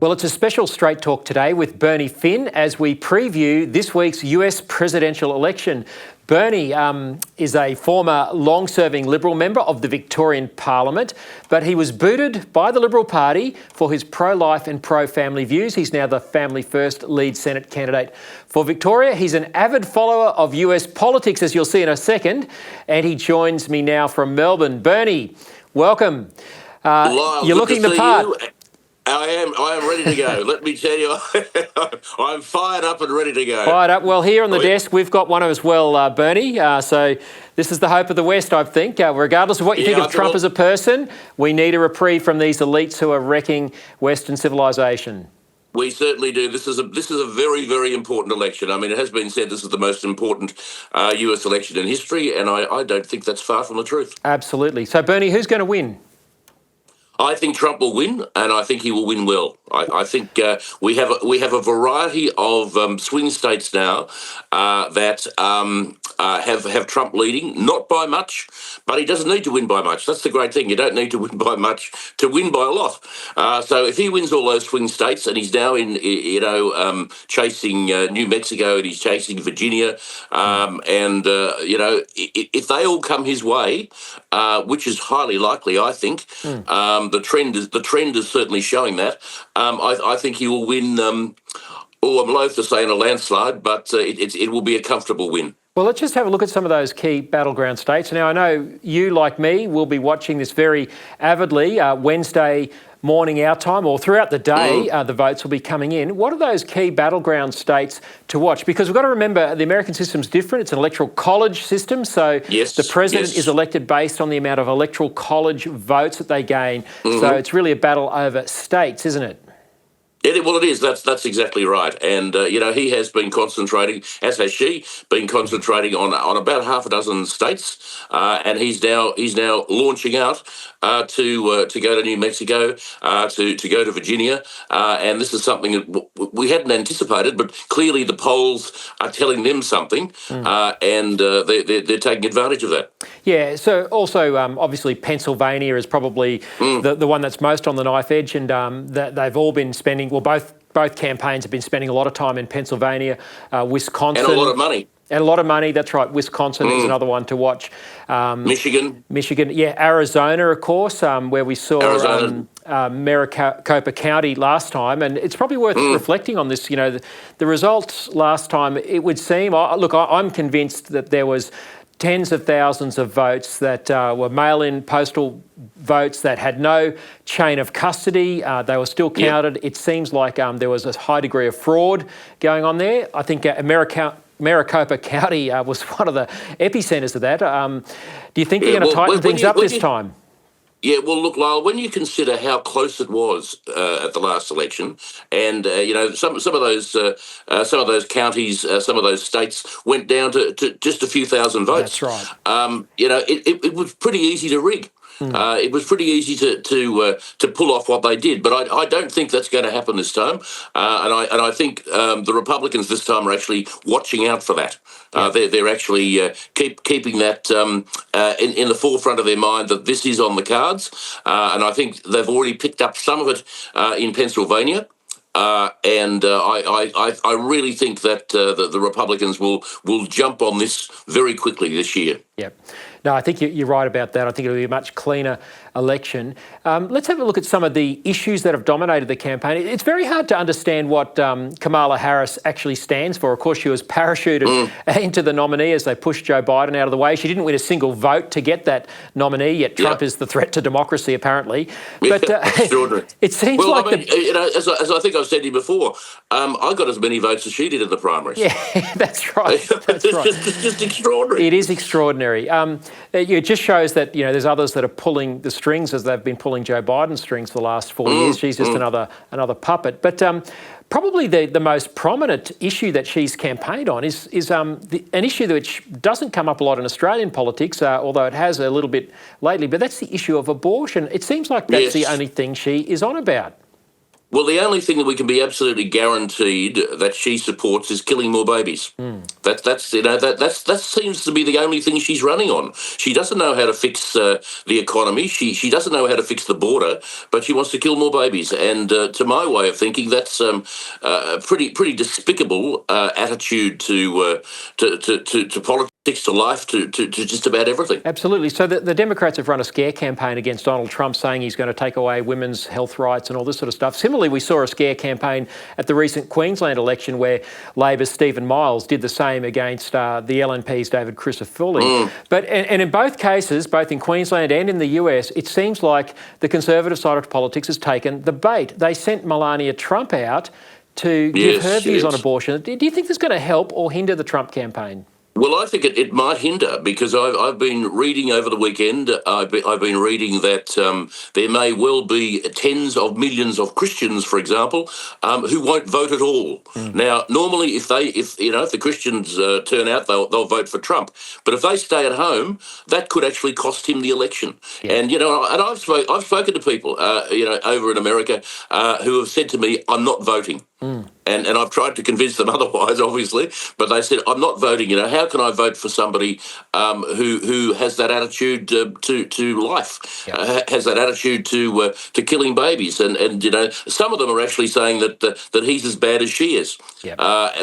Well, it's a special Straight Talk today with Bernie Finn as we preview this week's US presidential election. Bernie is a former long-serving Liberal member of the Victorian Parliament, but he was booted by the Liberal Party for his pro-life and pro-family views. He's now the Family First lead Senate candidate for Victoria. He's an avid follower of US politics, as you'll see in a second, and he joins me now from Melbourne. Bernie, welcome. Lyle, you're looking the part. I am ready to go. Let me tell you, I'm fired up and ready to go. Fired up. Well, here on the desk, we've got one as well, Bernie. So this is the hope of the West, I think. Regardless of what you think of Trump as a person, we need a reprieve from these elites who are wrecking Western civilization. We certainly do. This is a very, very important election. I mean, it has been said this is the most important US election in history, and I don't think that's far from the truth. Absolutely. So, Bernie, who's going to win? I think Trump will win, and I think he will win well. I think we have a variety of swing states now that have Trump leading, not by much, but he doesn't need to win by much. That's the great thing. You don't need to win by much to win by a lot. So if he wins all those swing states, and he's now in, chasing New Mexico, and he's chasing Virginia, if they all come his way, which is highly likely, I think. The trend is certainly showing that. I think he will win. I'm loath to say in a landslide, but it will be a comfortable win. Well, let's just have a look at some of those key battleground states. Now, I know you, like me, will be watching this very avidly Wednesday morning our time, or throughout the day, the votes will be coming in. What are those key battleground states to watch? Because we've got to remember the American system's different. It's an electoral college system, so the president is elected based on the amount of electoral college votes that they gain. So it's really a battle over states, isn't it? Well, it is. That's exactly right. And, he has been concentrating, as has she, been concentrating on about half a dozen states. And he's now launching out to go to New Mexico, to go to Virginia. And this is something that we hadn't anticipated, but clearly the polls are telling them something, and they're taking advantage of that. Yeah, so also obviously Pennsylvania is probably the one that's most on the knife edge, and they've all been spending, well, both campaigns have been spending a lot of time in Pennsylvania, Wisconsin. And a lot of money. And a lot of money, that's right. Wisconsin is another one to watch. Michigan, yeah. Arizona, of course, where we saw Maricopa County last time. And it's probably worth reflecting on this. You know, the results last time, it would seem, I'm convinced that there was tens of thousands of votes that were mail-in postal votes that had no chain of custody. They were still counted. It seems like there was a high degree of fraud going on there. I think Maricopa County was one of the epicenters of that. Do you think they're going to tighten things up this time? Yeah, well, look, Lyle, when you consider how close it was at the last election, and some of those counties, some of those states went down to just a few thousand votes. That's right. It was pretty easy to rig. It was pretty easy to pull off what they did, but I don't think that's going to happen this time. And I think the Republicans this time are actually watching out for that. They're actually keeping that in the forefront of their mind that this is on the cards. And I think they've already picked up some of it in Pennsylvania. And I really think that the Republicans will jump on this very quickly this year. Yep. No, I think you're right about that. I think it'll be a much cleaner election. Let's have a look at some of the issues that have dominated the campaign. It's very hard to understand what Kamala Harris actually stands for. Of course, she was parachuted into the nominee as they pushed Joe Biden out of the way. She didn't win a single vote to get that nominee, yet Trump is the threat to democracy, apparently. But it seems as I think I've said to you before, I got as many votes as she did in the primaries. Yeah, that's right. It's just extraordinary. It is extraordinary. It just shows that there's others that are pulling the strings as they've been pulling Joe Biden's strings for the last 4 years. She's just another puppet. But probably the most prominent issue that she's campaigned on is an issue which doesn't come up a lot in Australian politics, although it has a little bit lately. But that's the issue of abortion. It seems like that's the only thing she is on about. Well, the only thing that we can be absolutely guaranteed that she supports is killing more babies. That's that seems to be the only thing she's running on. She doesn't know how to fix the economy. She doesn't know how to fix the border, but she wants to kill more babies. And to my way of thinking, that's a pretty despicable attitude to politics, to life, to just about everything. Absolutely. So the Democrats have run a scare campaign against Donald Trump, saying he's going to take away women's health rights and all this sort of stuff. Similarly, we saw a scare campaign at the recent Queensland election where Labor's Stephen Miles did the same against the LNP's David Crisafulli. But and in both cases, both in Queensland and in the US, it seems like the Conservative side of politics has taken the bait. They sent Melania Trump out to give her views on abortion. Do you think this is going to help or hinder the Trump campaign? Well, I think it might hinder, because I've been reading over the weekend. I've been reading that there may well be tens of millions of Christians, for example, who won't vote at all. Now, normally, if the Christians turn out, they'll vote for Trump. But if they stay at home, that could actually cost him the election. Yeah. And I've spoken to people over in America who have said to me, "I'm not voting." And I've tried to convince them otherwise, obviously, but they said, "I'm not voting. How can I vote for somebody who has that attitude to life, has that attitude to killing babies?" And some of them are actually saying that he's as bad as she is,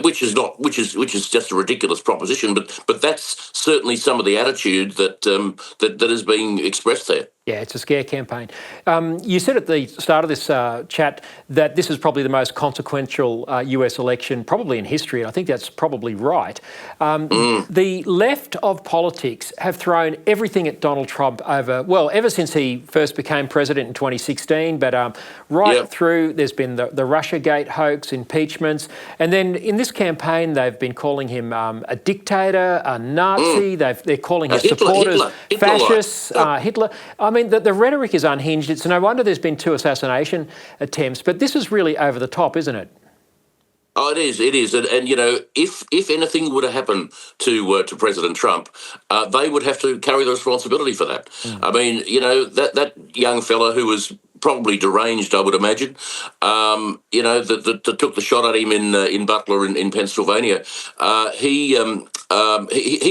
which is just a ridiculous proposition. But that's certainly some of the attitude that is being expressed there. Yeah, it's a scare campaign. You said at the start of this chat that this is probably the most consequential US election probably in history, and I think that's probably right. The left of politics have thrown everything at Donald Trump ever since he first became president in 2016, but through, there's been the Russiagate hoax, impeachments, and then in this campaign they've been calling him a dictator, a Nazi, they're calling his supporters fascists, Hitler. I mean, the rhetoric is unhinged. It's no wonder there's been 2 assassination attempts, but this is really over the top, isn't it? Oh, it is. And if anything were to happen to President Trump, they would have to carry the responsibility for that. I mean, that young fella who was probably deranged, I would imagine, that took the shot at him in Butler in Pennsylvania. He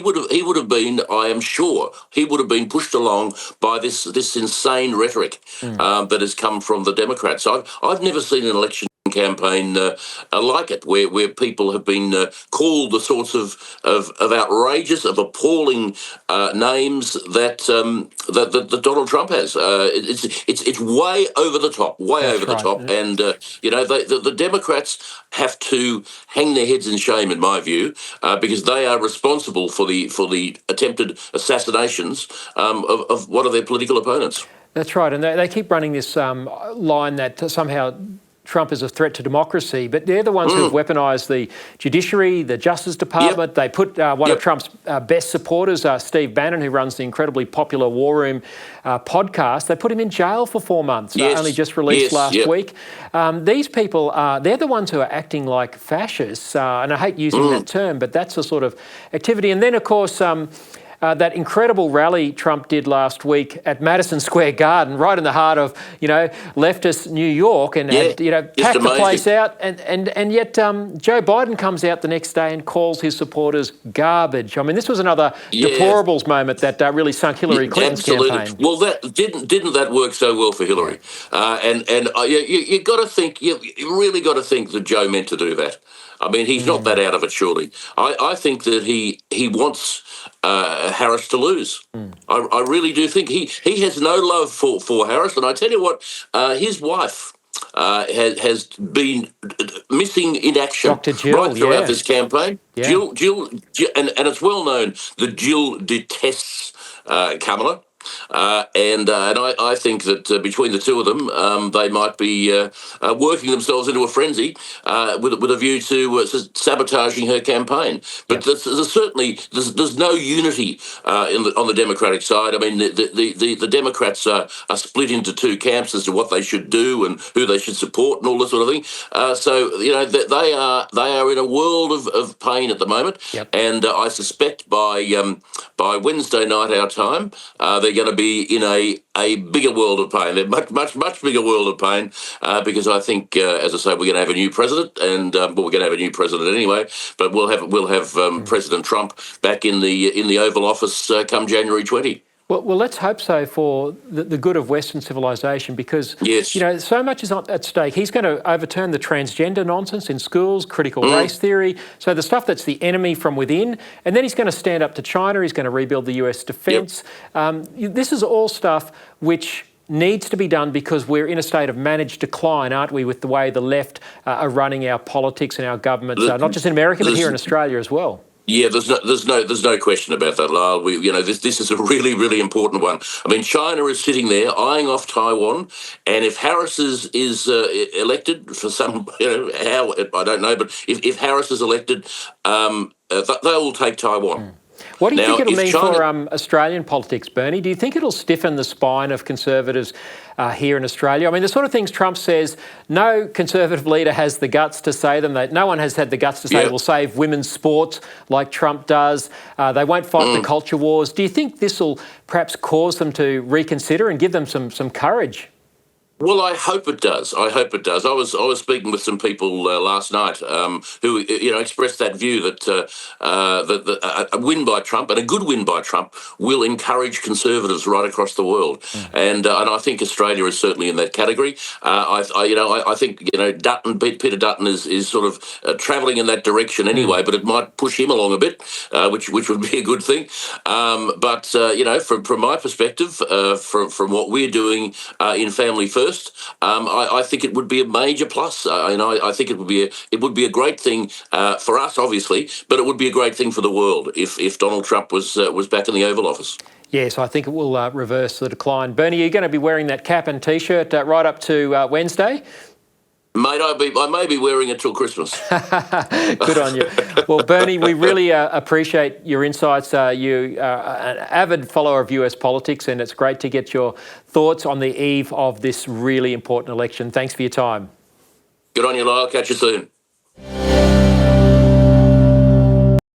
would have been, I am sure, he would have been pushed along by this insane rhetoric that has come from the Democrats. I've never seen an election campaign like it, where people have been called the sorts of outrageous, of appalling names that Donald Trump has. It's way over the top, and the Democrats have to hang their heads in shame, in my view, because they are responsible for the attempted assassinations of one of their political opponents. That's right, and they keep running this line that somehow Trump is a threat to democracy, but they're the ones who've weaponised the judiciary, the Justice Department. They put one of Trump's best supporters, Steve Bannon, who runs the incredibly popular War Room podcast, they put him in jail for 4 months, only just released last week. These people, they're the ones who are acting like fascists, and I hate using that term, but that's the sort of activity. And then, of course, that incredible rally Trump did last week at Madison Square Garden, right in the heart of, leftist New York, and had, packed the place out. And yet Joe Biden comes out the next day and calls his supporters garbage. I mean, this was another deplorables moment that really sunk Hillary Clinton's campaign. Well, that didn't that work so well for Hillary? You got to think, you really got to think that Joe meant to do that. I mean, he's not that out of it, surely. I think that he wants Harris to lose. I really do think he has no love for Harris. And I tell you what, his wife has been missing in action Dr. Jill, right throughout this campaign. Jill, and it's well known that Jill detests Kamala. And I think that between the two of them, they might be working themselves into a frenzy with a view to sabotaging her campaign. But there's no unity on the Democratic side. I mean, the Democrats are split into 2 camps as to what they should do and who they should support and all this sort of thing. So they are in a world of pain at the moment. And I suspect by Wednesday night our time, they're going to be in a bigger world of pain. They're much bigger world of pain because I think, as I say, we're going to have a new president, and well, we're going to have a new president anyway. But we'll have President Trump back in the Oval Office come January 20. Well, let's hope so for the good of Western civilization, because yes, so much is at stake. He's going to overturn the transgender nonsense in schools, critical race theory, so the stuff that's the enemy from within, and then he's going to stand up to China. He's going to rebuild the US defence. This is all stuff which needs to be done because we're in a state of managed decline, aren't we, with the way the left are running our politics and our governments, not just in America but here in Australia as well. Yeah, there's no question about that, Lyle. This is a really important one. I mean, China is sitting there eyeing off Taiwan, and if Harris is elected for some, how I don't know, but if Harris is elected, they will take Taiwan. What do you think it'll mean for Australian politics, Bernie? Do you think it'll stiffen the spine of Conservatives here in Australia? I mean, the sort of things Trump says, no Conservative leader has the guts to say them. No one has had the guts to say we'll save women's sports like Trump does. They won't fight the culture wars. Do you think this will perhaps cause them to reconsider and give them some courage? Well, I hope it does. I hope it does. I was speaking with some people last night who expressed that view that a win by Trump, and a good win by Trump, will encourage Conservatives right across the world, and I think Australia is certainly in that category. I think Peter Dutton is sort of travelling in that direction anyway, but it might push him along a bit, which would be a good thing. But from my perspective, from what we're doing in Family First. I think it would be a major plus. I think it would be a great thing for us, obviously, but it would be a great thing for the world if Donald Trump was back in the Oval Office. Yes, I think it will reverse the decline. Bernie, are you going to be wearing that cap and T-shirt right up to Wednesday? Mate, I may be wearing it till Christmas. Good on you. Well, Bernie, we really appreciate your insights. You are an avid follower of US politics, and it's great to get your thoughts on the eve of this really important election. Thanks for your time. Good on you, Lyle. Catch you soon.